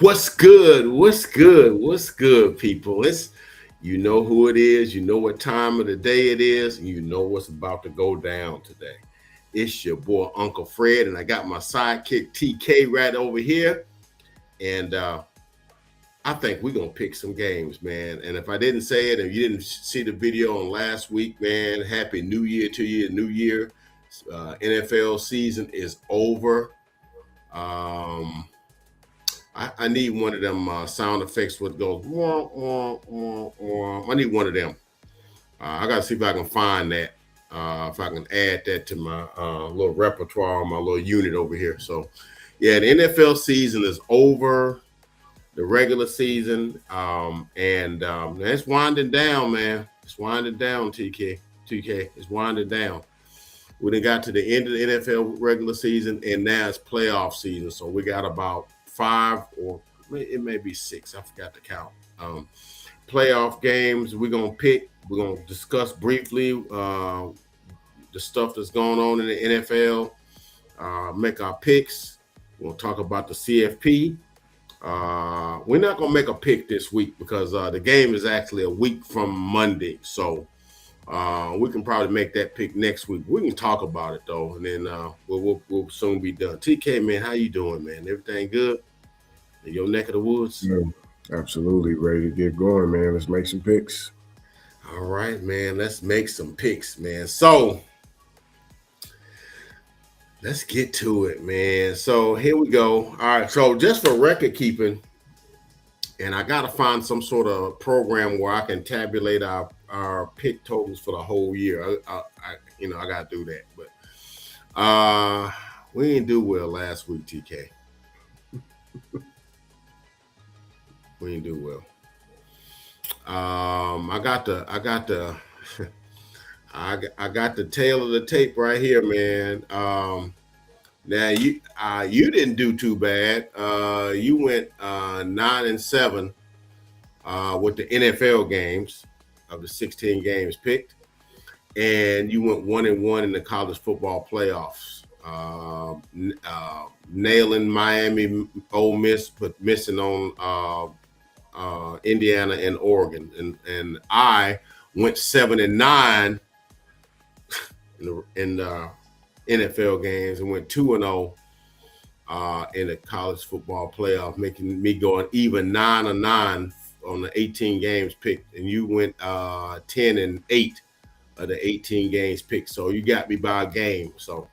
What's good? What's good? What's good, people? It's you know who it is, you know what time of the day it is, and you know what's about to go down today. It's your boy Uncle Fred, and I got my sidekick TK right over here. And I think we're gonna pick some games, man. And if I didn't say it, and you didn't see the video on last week, man, Happy New Year to you, New Year. NFL season is over. Um, I need one of them sound effects what goes. Wah, wah, wah, wah. I need one of them. I got to see if I can find that. If I can add that to my little repertoire, my little unit over here. So, yeah, the NFL season is over. The regular season, and it's winding down, man. It's winding down, TK. It's winding down. We done got to the end of the NFL regular season, and now it's playoff season. So we got about five, or it may be six. I forgot to count. Playoff games. We're gonna pick. We're gonna discuss briefly the stuff that's going on in the NFL. Make our picks. We'll talk about the CFP. We're not gonna make a pick this week because the game is actually a week from Monday. So we can probably make that pick next week. We can talk about it though, and then we'll soon be done. TK, man, how you doing, man? Everything good in your neck of the woods? Yeah, absolutely. Ready to get going, man. Let's make some picks. All right, man. Let's make some picks, man. So let's get to it, man. So here we go. All right. So just for record keeping, and I got to find some sort of program where I can tabulate our pick totals for the whole year. I got to do that, but we didn't do well last week, TK. We didn't do well. I got the I got the tail of the tape right here, man. Now you didn't do too bad. You went 9-7 with the NFL games of the 16 games picked, and you went 1-1 in the college football playoffs. Nailing Miami, Ole Miss, but missing on Indiana and Oregon, and I went 7-9 in the NFL games and went 2-0 in the college football playoff, making me going even 9-9 on the 18 games picked, and you went 10-8 of the 18 games picked. So you got me by a game. So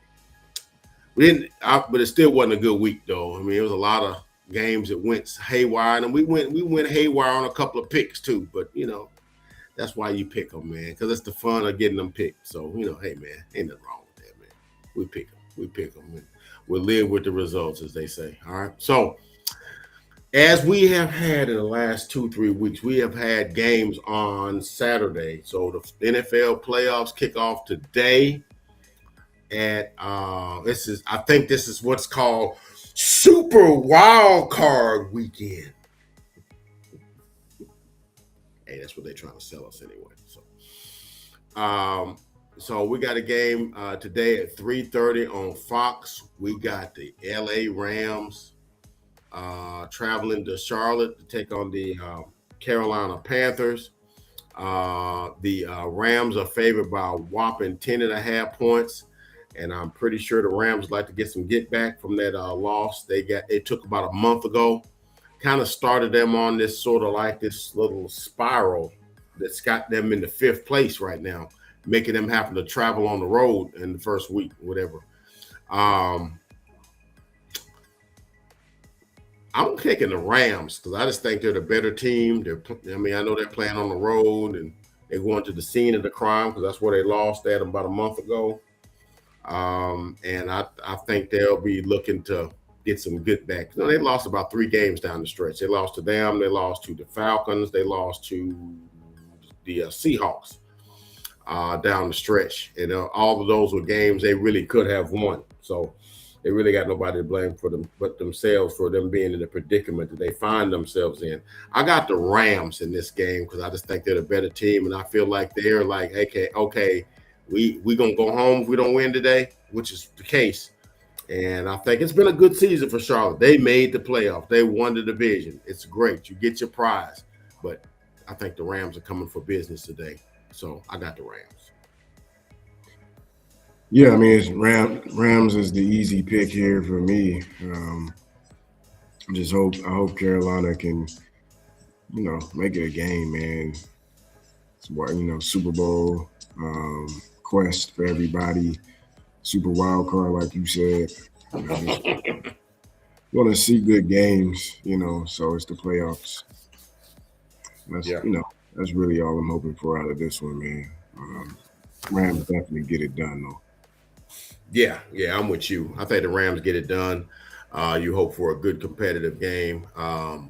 we didn't, but it still wasn't a good week though. I mean, it was a lot of games that went haywire, and we went haywire on a couple of picks too. But that's why you pick them, man, because it's the fun of getting them picked. So hey man, ain't nothing wrong with that, man. We pick them, and we'll live with the results, as they say. All right. So as we have had in the last 2-3 weeks, we have had games on Saturday. So the NFL playoffs kick off today at I think this is what's called Super Wildcard Weekend. Hey, that's what they're trying to sell us anyway. So we got a game today at 3:30 on Fox. We got the LA Rams traveling to Charlotte to take on the Carolina Panthers. The Rams are favored by a whopping 10.5 points. And I'm pretty sure the Rams like to get some get back from that loss they took about a month ago. Kind of started them on this sort of like this little spiral that's got them in the 5th place right now, making them having to travel on the road in the first week, whatever. I'm picking the Rams because I just think they're the better team. I know they're playing on the road and they're going to the scene of the crime because that's where they lost at them about a month ago. And I think they'll be looking to get some good back. They lost about 3 games down the stretch. They lost to them. They lost to the Falcons. They lost to the Seahawks down the stretch. And all of those were games they really could have won. So they really got nobody to blame for them but themselves for them being in the predicament that they find themselves in. I got the Rams in this game because I just think they're the better team, and I feel like they're like, okay, we gonna go home if we don't win today, which is the case. And I think it's been a good season for Charlotte. They made the playoffs. They won the division. It's great. You get your prize. But I think the Rams are coming for business today. So I got the Rams. Yeah, I mean, Rams is the easy pick here for me. I hope Carolina can, make it a game, man. It's what, Super Bowl quest for everybody, Super Wild Card, like you said. Just want to see good games, So it's the playoffs. That's Yeah. that's really all I'm hoping for out of this one, man. Rams definitely get it done though. Yeah, I'm with you. I think the Rams get it done. You hope for a good competitive game. Hope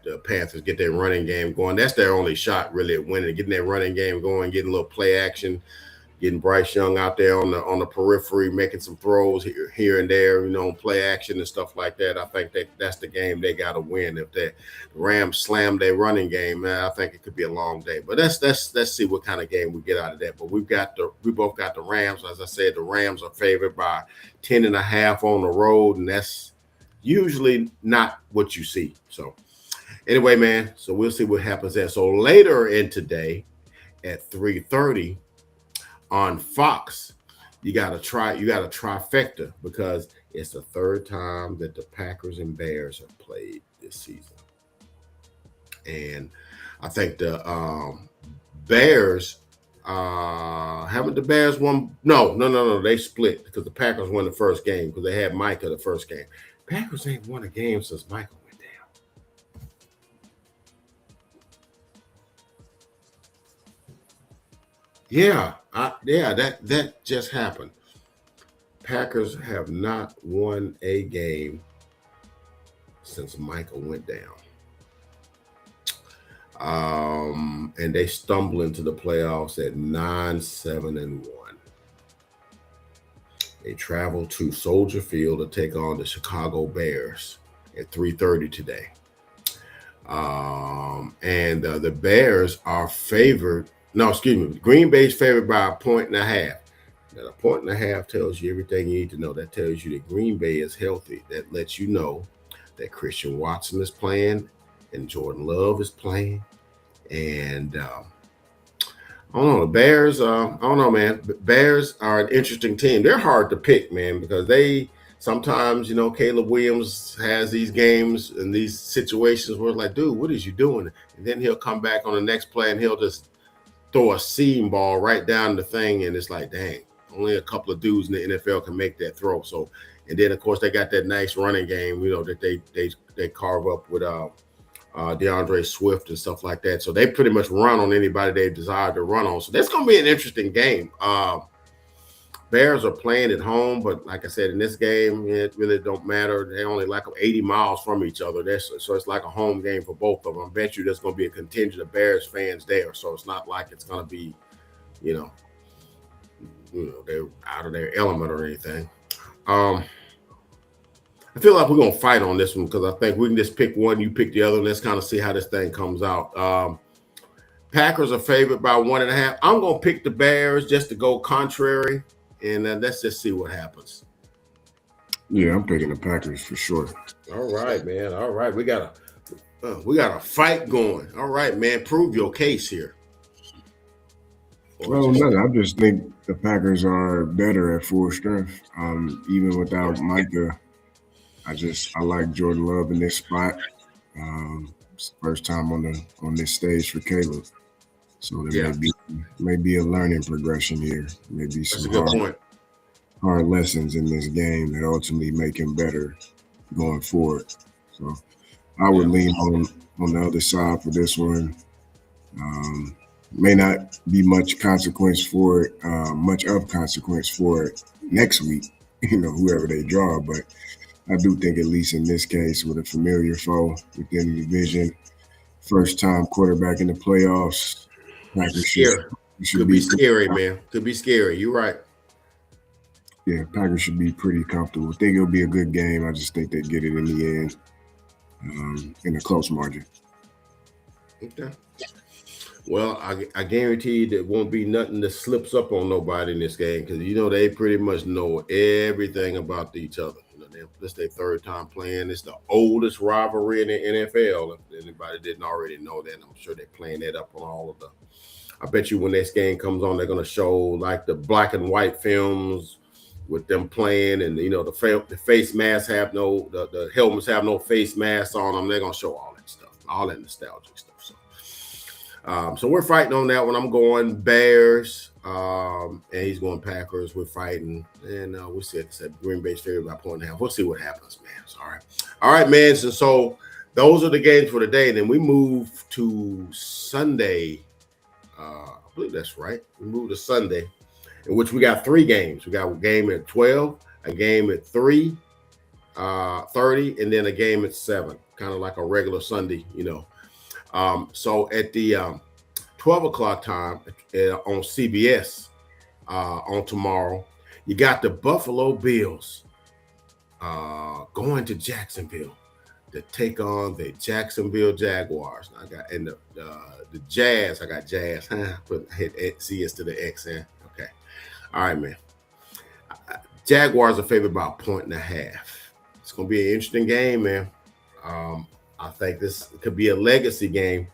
the Panthers get their running game going. That's their only shot really at winning, getting their running game going, getting a little play action, getting Bryce Young out there on the periphery, making some throws here and there, play action and stuff like that. I think that's the game they got to win. If the Rams slam their running game, man, I think it could be a long day. But let's see what kind of game we get out of that. But we both got the Rams. As I said, the Rams are favored by 10.5 on the road, and that's usually not what you see. So anyway, man, so we'll see what happens there. So later in today at 3:30 on Fox, you got a trifecta because it's the third time that the Packers and Bears have played this season. And I think the Bears haven't the Bears won? No. They split because the Packers won the first game because they had Micah the first game. Packers ain't won a game since Michael went down. Yeah, that just happened. Packers have not won a game since Michael went down. And they stumble into the playoffs at 9-7-1. They travel to Soldier Field to take on the Chicago Bears at 3:30 today. And the Bears are favored. No, excuse me. Green Bay's favored by 1.5. Now, 1.5 tells you everything you need to know. That tells you that Green Bay is healthy. That lets you know that Christian Watson is playing and Jordan Love is playing. And I don't know. The Bears, I don't know, man. Bears are an interesting team. They're hard to pick, man, because they sometimes, Caleb Williams has these games and these situations where it's like, dude, what is you doing? And then he'll come back on the next play and he'll just throw a seam ball right down the thing. And it's like, dang, only a couple of dudes in the NFL can make that throw. So, and then, of course, they got that nice running game, that they carve up with DeAndre Swift and stuff like that. So they pretty much run on anybody they desire to run on. So that's going to be an interesting game. Bears are playing at home, but like I said, in this game, it really don't matter. They only like 80 miles from each other. So it's like a home game for both of them. I bet you there's going to be a contingent of Bears fans there. So it's not like it's going to be, they're out of their element or anything. I feel like we're going to fight on this one because I think we can just pick one, you pick the other, and let's kind of see how this thing comes out. Packers are favored by 1.5. I'm going to pick the Bears just to go contrary, and let's just see what happens. Yeah, I'm picking the Packers for sure. All right, man. All right, we got a fight going. All right, man. Prove your case here. Well, no, I just think the Packers are better at full strength, even without Micah. I like Jordan Love in this spot. It's the first time on this stage for Caleb, so there may be a learning progression here. Maybe some hard lessons in this game that ultimately make him better going forward. So I would lean on the other side for this one. May not be much of consequence for it next week. Whoever they draw, but I do think, at least in this case, with a familiar foe within the division, first time quarterback in the playoffs, Packers should be scary, man. Could be scary. You're right. Yeah, Packers should be pretty comfortable. I think it'll be a good game. I just think they get it in the end, in a close margin. Okay. Well, I guarantee there won't be nothing that slips up on nobody in this game because they pretty much know everything about each other. This their third time playing. It's the oldest rivalry in the NFL. If anybody didn't already know that, I'm sure they're playing that up on all of the. I bet you when this game comes on, they're gonna show like the black and white films with them playing, and the face masks have the helmets have no face masks on them. They're gonna show all that stuff, all that nostalgic stuff. So we're fighting on that one. I'm going Bears, and he's going Packers. We're fighting, and we'll see. Like I said, Green Bay's favored by 1.5. We'll see what happens, man. It's all right, man. So those are the games for today. And then we move to Sunday. I believe that's right. We move to Sunday, in which we got three games. We got a game at 12, a game at 3:30, and then a game at 7. Kind of like a regular Sunday. So at the 12 o'clock time on CBS on tomorrow, you got the Buffalo Bills going to Jacksonville to take on the Jacksonville Jaguars. I got the Jazz. I got Jazz. Put hit CS to the X in. Okay. All right, man. Jaguars are favored by 1.5. It's gonna be an interesting game, man. I think this could be a legacy game.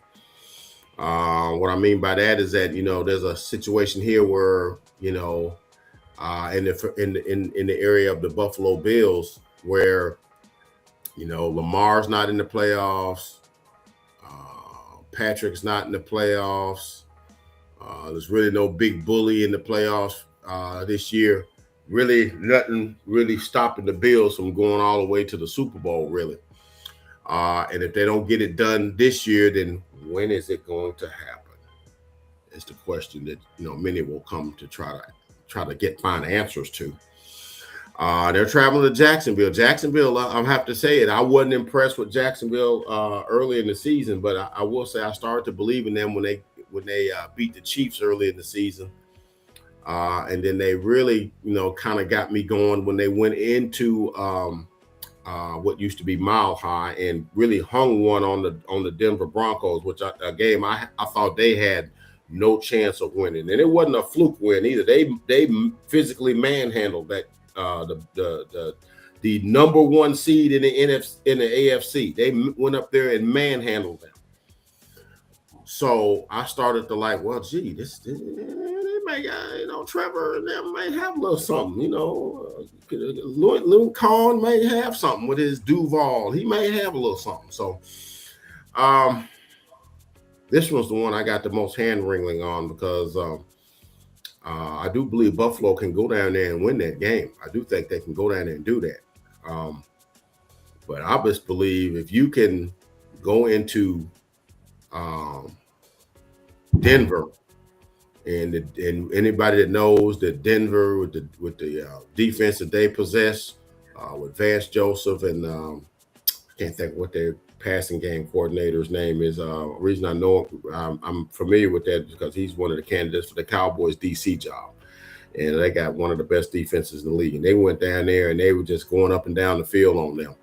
What I mean by that is that there's a situation here where in the area of the Buffalo Bills where Lamar's not in the playoffs, Patrick's not in the playoffs. There's really no big bully in the playoffs this year. Really, nothing really stopping the Bills from going all the way to the Super Bowl, really. And if they don't get it done this year, then when is it going to happen? It's the question that many will come to try to find answers to. They're traveling to Jacksonville. Jacksonville, I have to say it. I wasn't impressed with Jacksonville early in the season, but I will say I started to believe in them when they beat the Chiefs early in the season. And then they really, kind of got me going when they went into what used to be Mile High and really hung one on the Denver Broncos, which a game I thought they had no chance of winning, and it wasn't a fluke win either. They physically manhandled that the number one seed in the AFC. They went up there and manhandled them. So I started to like, well, gee, they may, Trevor and them may have a little something, Luke Cohn may have something with his Duval. He may have a little something. So, this was the one I got the most hand wringing on because I do believe Buffalo can go down there and win that game. I do think they can go down there and do that. But I just believe if you can go into Denver, and anybody that knows that Denver with the defense that they possess with Vance Joseph and I can't think what their passing game coordinator's name is. Reason I know I'm familiar with that because he's one of the candidates for the Cowboys DC job, and they got one of the best defenses in the league. And they went down there and they were just going up and down the field on them.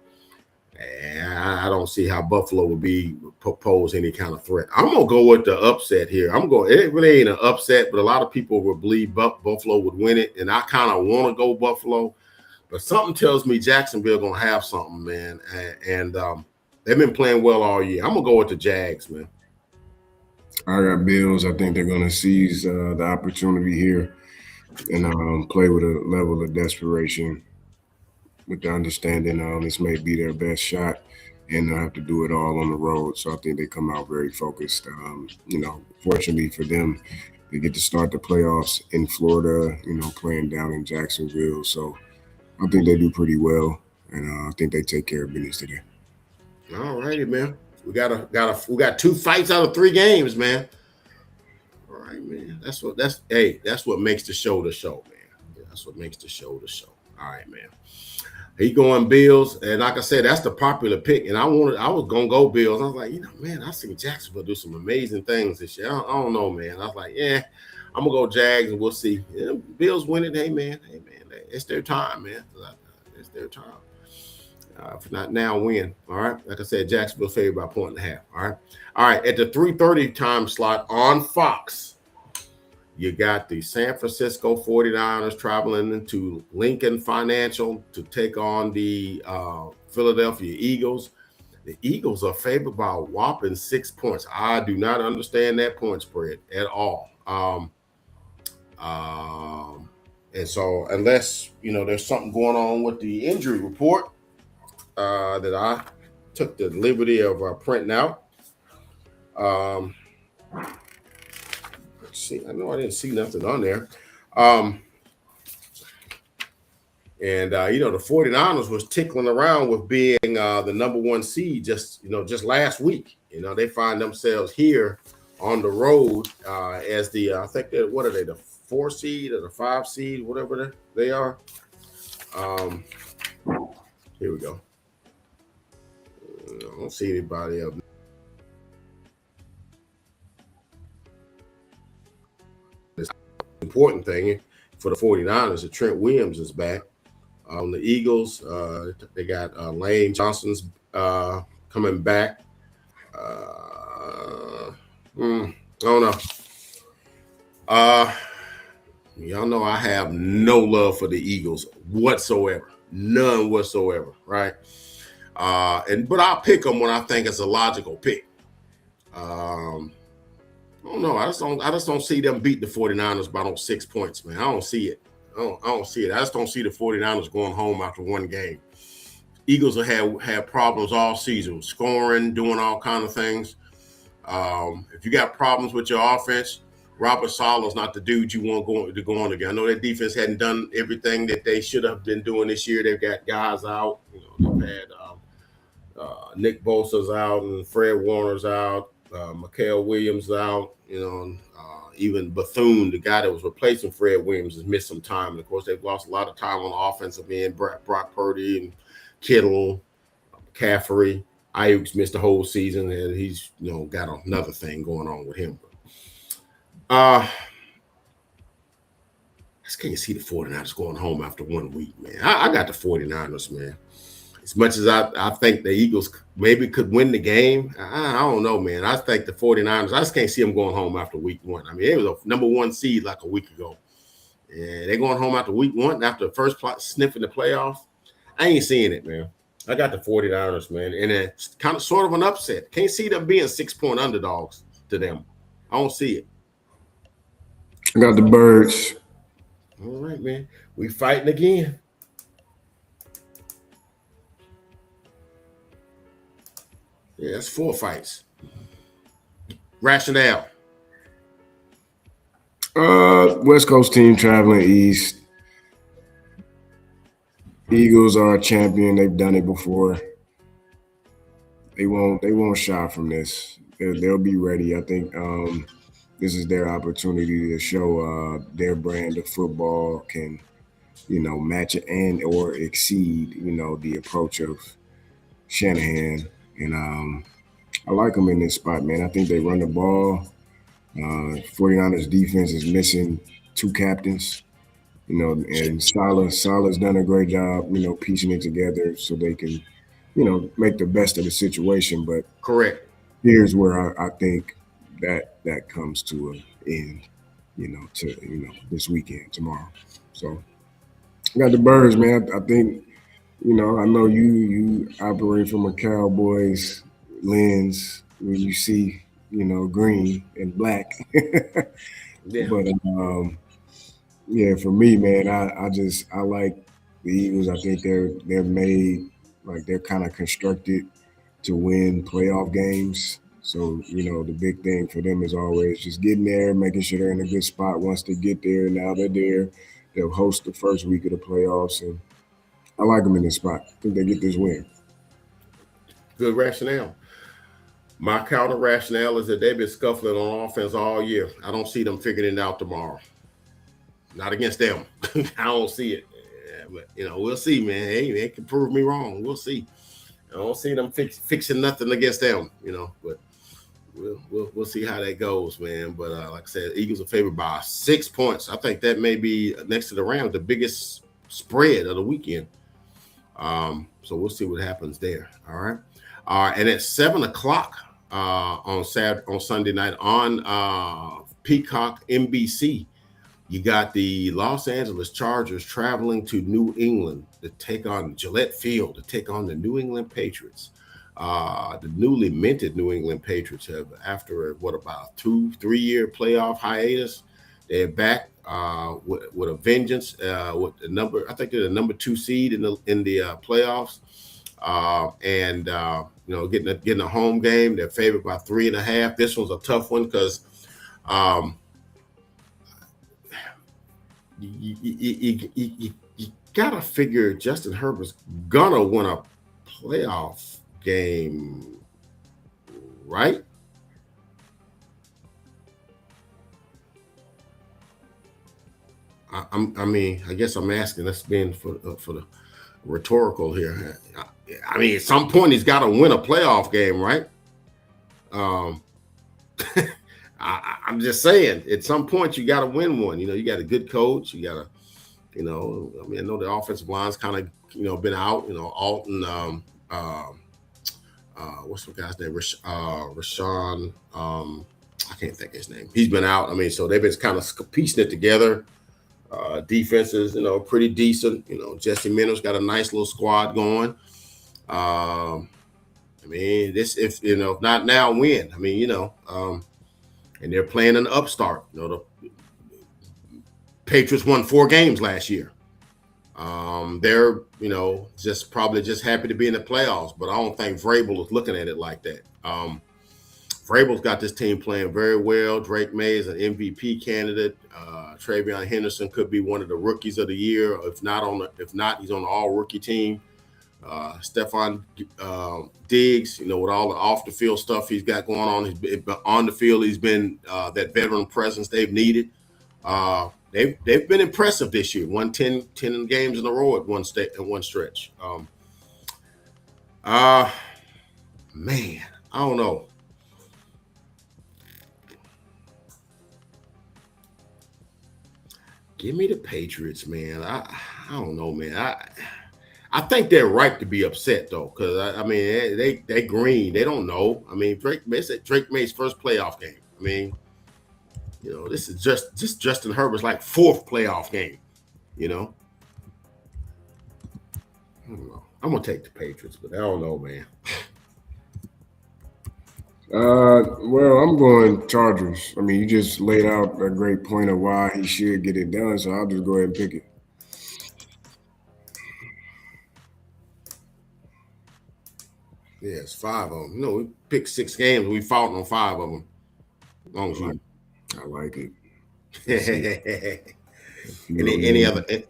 And I don't see how Buffalo would pose any kind of threat. I'm gonna go with the upset here. It really ain't an upset, but a lot of people would believe Buffalo would win it, and I kind of want to go Buffalo, but something tells me Jacksonville gonna have something, man. And they've been playing well all year. I'm gonna go with the Jags, man. I got Bills. I think they're gonna seize the opportunity here and play with a level of desperation, with the understanding this may be their best shot, and they'll have to do it all on the road. So I think they come out very focused. Fortunately for them, they get to start the playoffs in Florida, playing down in Jacksonville. So I think they do pretty well, and I think they take care of business today. All righty, man. We got 2 fights out of 3 games, man. All right, man. That's what makes the show, man. That's what makes the show. All right, man. He going Bills, and like I said, that's the popular pick. And I was gonna go Bills. I was like, man, I seen Jacksonville do some amazing things this year. I don't know, man. I was like, yeah, I'm gonna go Jags, and we'll see. Bills win it. Hey, man, it's their time, man. It's their time. If not now, when? All right. Like I said, Jacksonville's favored by 1.5. All right. All right. At the 3:30 time slot on Fox, you got the San Francisco 49ers traveling into Lincoln Financial to take on the Philadelphia Eagles. The Eagles are favored by a whopping 6 points. I do not understand that point spread at all. Um, and so, unless there's something going on with the injury report that I took the liberty of printing out. Um, let's see. I know I didn't see nothing on there. Um, and the 49ers was tickling around with being the number one seed just last week. They find themselves here on the road as the I think they're, what are they, the 4 seed or the 5 seed, whatever they are. Here we go. I don't see anybody else. The important thing for the 49ers is Trent Williams is back. On the Eagles, they got Lane Johnson's coming back. I don't know. Y'all know I have no love for the Eagles whatsoever. None whatsoever, right? But I'll pick them when I think it's a logical pick. I don't know. I just don't see them beat the 49ers by those 6 points, man. I don't see it. I don't see it. I just don't see the 49ers going home after one game. Eagles have had problems all season, scoring, doing all kind of things. If you got problems with your offense, Robert Sala's not the dude you want to go on again. I know that defense hadn't done everything that they should have been doing this year. They've got guys out. They've had Nick Bosa's out and Fred Warner's out. Mikael Williams out. Even Bethune, the guy that was replacing Fred Williams, has missed some time. And of course, they've lost a lot of time on the offensive end. Brock Purdy and Kittle, McCaffrey, Ayuk's missed the whole season, and he's got another thing going on with him. I just can't see the 49ers going home after 1 week, man. I got the 49ers, man. As much as I think the Eagles maybe could win the game, I don't know, man. I think the 49ers, I just can't see them going home after week one. I mean, it was a number one seed like a week ago. And they're going home after week one, after the first sniff in the playoffs. I ain't seeing it, man. I got the 49ers, man. And it's kind of sort of an upset. Can't see them being 6-point underdogs to them. I don't see it. I got the Birds. All right, man. We fighting again. Yeah, that's 4 fights. Rationale. West Coast team traveling east. Eagles are a champion. They've done it before. They won't shy from this. They'll be ready. I think this is their opportunity to show their brand of football can, match it and or exceed, the approach of Shanahan. And I like them in this spot, man. I think they run the ball. 49ers defense is missing 2 captains, and Salah's done a great job, piecing it together so they can, make the best of the situation. But correct. Here's where I think that comes to an end, this weekend, tomorrow. So I got the Birds, man. I think, I know you operate from a Cowboys lens when you see, green and black. Yeah. But yeah, for me, man, I like the Eagles. I think they're made, like, they're kind of constructed to win playoff games. So, the big thing for them is always just getting there, making sure they're in a good spot once they get there. Now they're there. They'll host the first week of the playoffs, and I like them in this spot. I think they get this win. Good rationale. My counter rationale is that they've been scuffling on offense all year. I don't see them figuring it out tomorrow. Not against them. I don't see it. Yeah, but we'll see, man. Hey, they can prove me wrong. We'll see. I don't see them fixing nothing against them, but we'll see how that goes, man. But like I said, Eagles are favored by 6 points. I think that may be, next to the Rams, the biggest spread of the weekend. So we'll see what happens there. All right. And at 7 o'clock on Sunday night on Peacock NBC, you got the Los Angeles Chargers traveling to New England to take on Gillette Field to take on the New England Patriots. The newly minted New England Patriots have, after what about 2-3 year playoff hiatus, they're back with a vengeance. With the number, I think they're the number 2 seed in the playoffs, and getting a home game. They're favored by 3.5. This one's a tough one because. You gotta figure Justin Herbert's gonna win a playoff game, right? I mean, I guess I'm asking. That's being for the rhetorical here. I mean, at some point he's got to win a playoff game, right? Um, I'm just saying, at some point you got to win one. You got a good coach. You got to, I mean, I know the offensive line's kind of, been out. Alton, what's the guy's name? Rashawn. I can't think of his name. He's been out. I mean, so they've been kind of piecing it together. Defenses, pretty decent. Jesse Minnows got a nice little squad going. I mean, if not now, when? I mean, and they're playing an upstart. The Patriots won 4 games last year. They're, just happy to be in the playoffs, but I don't think Vrabel is looking at it like that. Vrabel's got this team playing very well. Drake May is an MVP candidate. Travion Henderson could be one of the rookies of the year. If not, he's on the all-rookie team. Stephon Diggs, with all the off-the-field stuff he's got going on the field, he's been that veteran presence they've needed. They've been impressive this year. Won 10 games in a row at one stretch. Man, I don't know. Give me the Patriots, man. I don't know, man. I think they're right to be upset though, because I mean they green. They don't know. I mean Drake May's first playoff game. I mean, this is just Justin Herbert's like 4th playoff game. I don't know. I'm gonna take the Patriots, but I don't know, man. Well, I'm going Chargers. I mean, you just laid out a great point of why he should get it done, so I'll just go ahead and pick it. Yeah, it's 5 of them. We picked 6 games. We fought on 5 of them. I like it.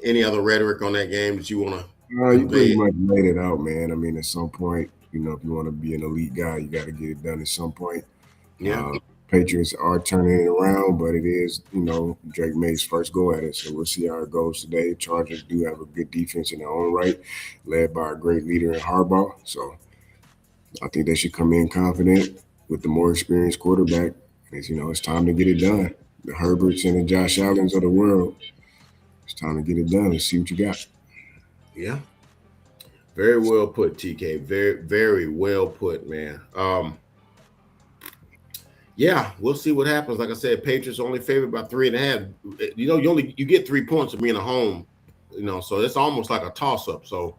any other rhetoric on that game that you want to? You pretty much laid it out, man. I mean, at some point, if you want to be an elite guy, you got to get it done at some point. Yeah. Patriots are turning it around, but it is, Drake May's first go at it. So we'll see how it goes today. Chargers do have a good defense in their own right, led by a great leader in Harbaugh. So I think they should come in confident with the more experienced quarterback. It's time to get it done. The Herberts and the Josh Allens of the world. It's time to get it done. Let's see what you got. Yeah. Very well put, TK. Very, very well put, man. Yeah, we'll see what happens. Like I said, Patriots only favored by 3.5. You get 3 points of being at home, so it's almost like a toss-up. So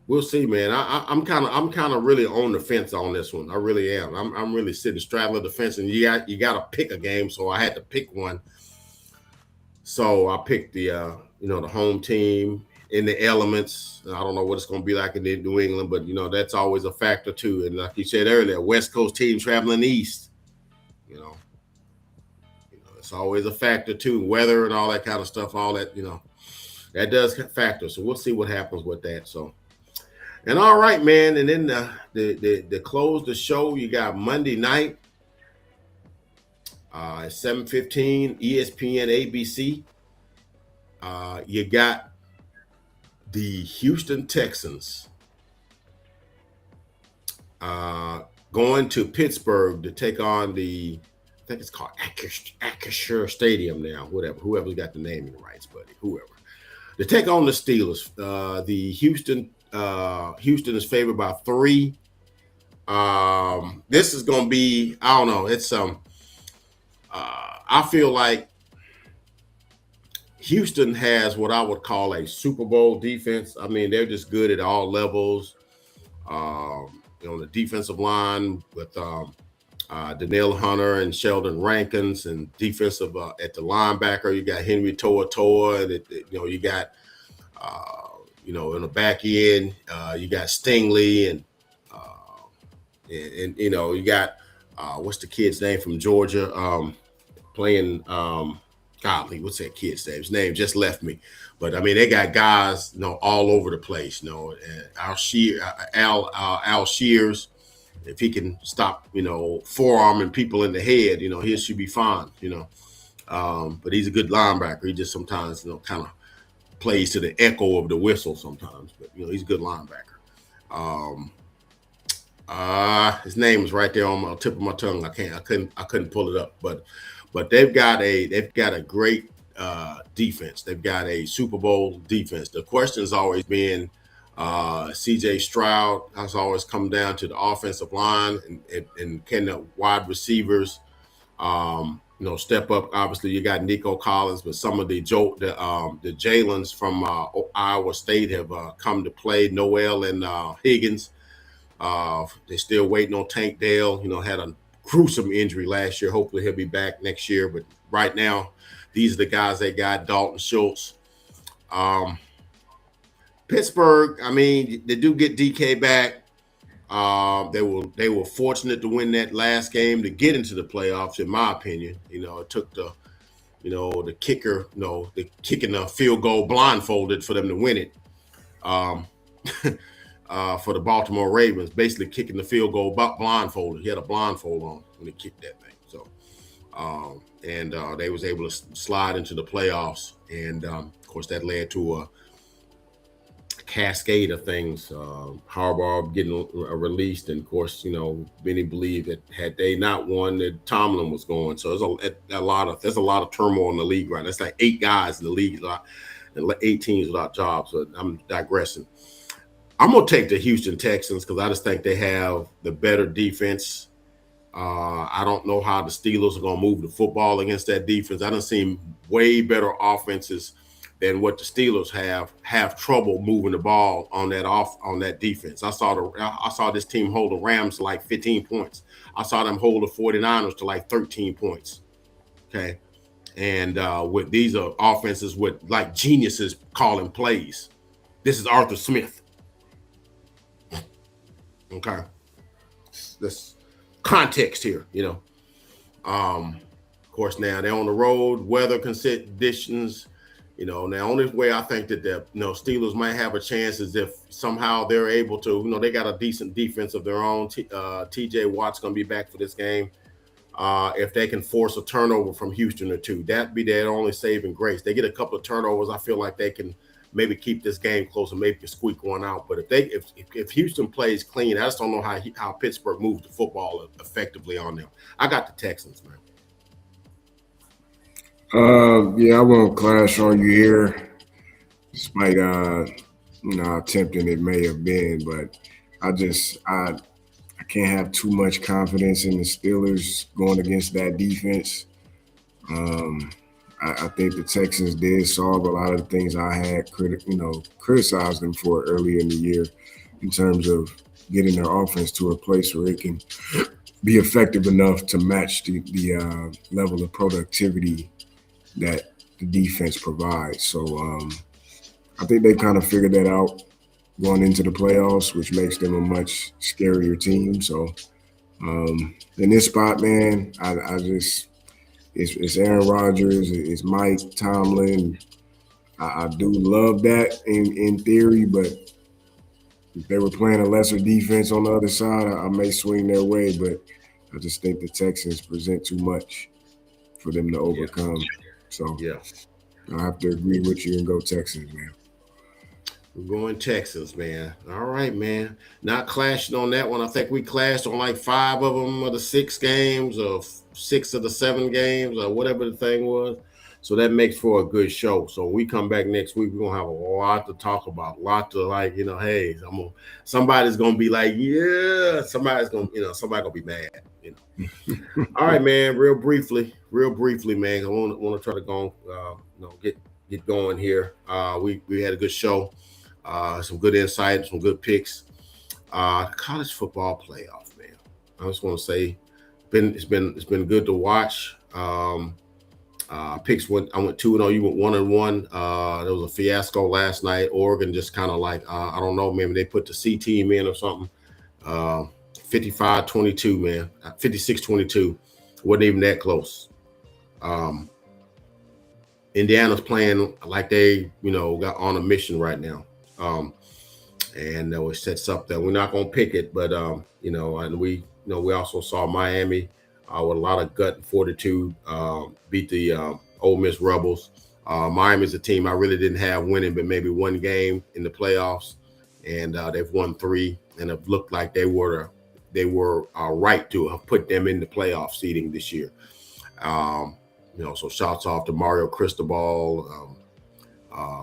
we'll see, man. I'm kind of really on the fence on this one. I really am. I'm really sitting straddling the fence, and you got to pick a game. So I had to pick one. So I picked the the home team in the elements. I don't know what it's going to be like in New England, but that's always a factor too. And like you said earlier, West Coast team traveling east. It's always a factor too. Weather and all that kind of stuff. All that that does factor. So we'll see what happens with that. So. And all right, man. And then the close the show, you got Monday night at 7:15, ESPN, ABC. You got the Houston Texans going to Pittsburgh to take on I think it's called Acrisure Stadium now. Whoever's got the naming rights, buddy. Whoever. To take on the Steelers, the Houston is favored by 3. This is going to be, I don't know. I feel like Houston has what I would call a Super Bowl defense. I mean, they're just good at all levels. On the defensive line with Danielle Hunter and Sheldon Rankins, and defensive at the linebacker, you got Henry Toa, and you got in the back end, you got Stingley, and you got what's the kid's name from Georgia playing. Golly, what's that kid's name? His name just left me. But I mean, they got guys, all over the place. Al Shears, if he can stop, forearming people in the head, he should be fine. But he's a good linebacker. He just sometimes, kind of plays to the echo of the whistle sometimes. But he's a good linebacker. His name is right there on my tip of my tongue. I couldn't pull it up, but they've got a great defense. They've got a Super Bowl defense. The question has always been C.J. Stroud has always come down to the offensive line and can the wide receivers step up. Obviously, you got Nico Collins, but some of the Jalen's from Iowa State have come to play. Noel and Higgins. They're still waiting on Tank Dell. Had a gruesome injury last year. Hopefully he'll be back next year. But right now, these are the guys they got. Dalton Schultz. Pittsburgh, I mean, they do get DK back. They were fortunate to win that last game to get into the playoffs, in my opinion. It took the kicker, the kicking the field goal blindfolded for them to win it. For the Baltimore Ravens, basically kicking the field goal blindfolded. He had a blindfold on when he kicked that thing. So, they was able to slide into the playoffs, and of course that led to a cascade of things. Harbaugh getting released, and of course, many believe that had they not won, that Tomlin was going. So there's a lot of turmoil in the league right now. It's like 8 guys in the league, and 8 teams without jobs. So I'm digressing. I'm going to take the Houston Texans because I just think they have the better defense. I don't know how the Steelers are going to move the football against that defense. I done seen way better offenses than what the Steelers have trouble moving the ball on that defense. I saw this team hold the Rams to like 15 points. I saw them hold the 49ers to like 13 points. Okay. And with these offenses with like geniuses calling plays. This is Arthur Smith. Okay. This context here, Of course, now they're on the road, weather conditions, Now, the only way I think that the Steelers might have a chance is if somehow they're able to, they got a decent defense of their own. T.J. Watt's going to be back for this game. If they can force a turnover from Houston or 2, that'd be their only saving grace. They get a couple of turnovers, I feel like they can maybe keep this game close and maybe squeak one out. But if Houston plays clean, I just don't know how Pittsburgh moves the football effectively on them. I got the Texans, man. I won't clash on you here, despite how tempting it may have been. But I can't have too much confidence in the Steelers going against that defense. I think the Texans did solve a lot of the things I had criticized them for earlier in the year in terms of getting their offense to a place where it can be effective enough to match the level of productivity that the defense provides. So I think they kind of figured that out going into the playoffs, which makes them a much scarier team. So in this spot, man, I just it's Aaron Rodgers, it's Mike Tomlin. I do love that in theory, but if they were playing a lesser defense on the other side, I may swing their way, but I just think the Texans present too much for them to overcome. So I have to agree with you and go Texans, man. We're going Texans, man. All right, man. Not clashing on that one. I think we clashed on like 5 of them of the 6 games or 6 of the 7 games or whatever the thing was. So that makes for a good show. So when we come back next week, we're gonna have a lot to talk about, a lot to hey, somebody's gonna be like, yeah, somebody gonna be mad. All right, man. Real briefly, man. I want to try to go, get going here. We had a good show, some good insight, some good picks. College football playoff, man. I just want to say, it's been good to watch. Picks I went 2-0. You went 1-1. There was a fiasco last night. Oregon just kind of I don't know, maybe they put the C team in or something. 55-22, man. 56-22. Wasn't even that close. Indiana's playing like they, got on a mission right now. And it sets up that we're not gonna pick it, but and we also saw Miami with a lot of gut and fortitude beat the Ole Miss Rebels. Miami's a team I really didn't have winning, but maybe one game in the playoffs, and they've won 3, and it looked like they were right to have put them in the playoff seeding this year. So shouts off to Mario Cristobal,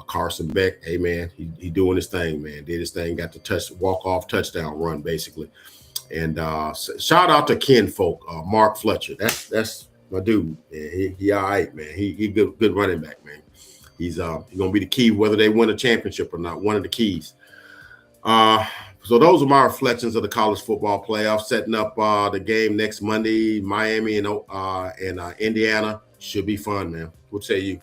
Carson Beck. Hey man, he doing his thing, man. Did his thing, got the walk-off touchdown run basically. And shout out to Kinfolk, Mark Fletcher. That's my dude. Man. He all right, man. He good running back, man. He's gonna be the key whether they win a championship or not. One of the keys. So those are my reflections of the college football playoff. Setting up the game next Monday, Miami and Indiana. Should be fun, man. What say you?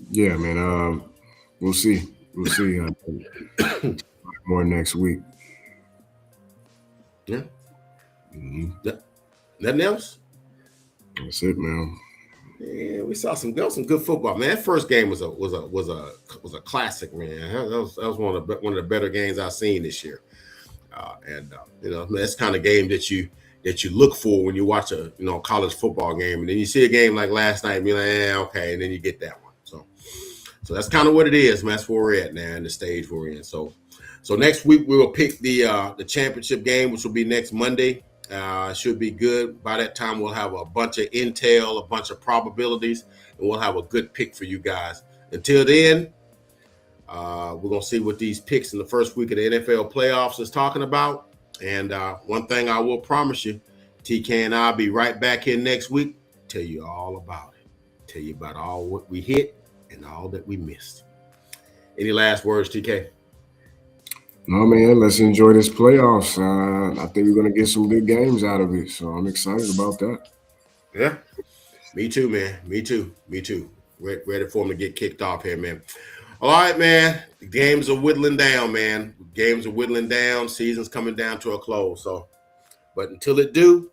Yeah, man. We'll see. More next week. Yeah. Mm-hmm. Nothing else? That's it, man. Yeah, we saw some good football, man. That first game was a classic, man. That was one of the better games I've seen this year. That's the kind of game that you look for when you watch a college football game, and then you see a game like last night, and you're like, okay, and then you get that one. So that's kind of what it is, man. That's where we're at now in the stage we're in. So next week we will pick the championship game, which will be next Monday. Should be good. By that time, we'll have a bunch of intel, a bunch of probabilities, and we'll have a good pick for you guys. Until then, we're going to see what these picks in the first week of the NFL playoffs is talking about. And one thing I will promise you, TK and I'll be right back here next week. Tell you all about it. Tell you about all what we hit and all that we missed. Any last words, TK? No, man, let's enjoy this playoffs. I think we're going to get some good games out of it. So I'm excited about that. Yeah. Me too, man. Me too. Ready for them to get kicked off here, man. All right, man. The games are whittling down, man. Season's coming down to a close. But until it do,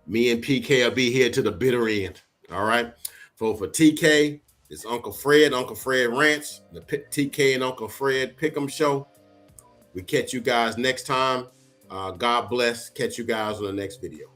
me and PK will be here to the bitter end. All right. For TK, it's Uncle Fred Rants, the TK and Uncle Fred Pick'em Show. We catch you guys next time. God bless. Catch you guys on the next video.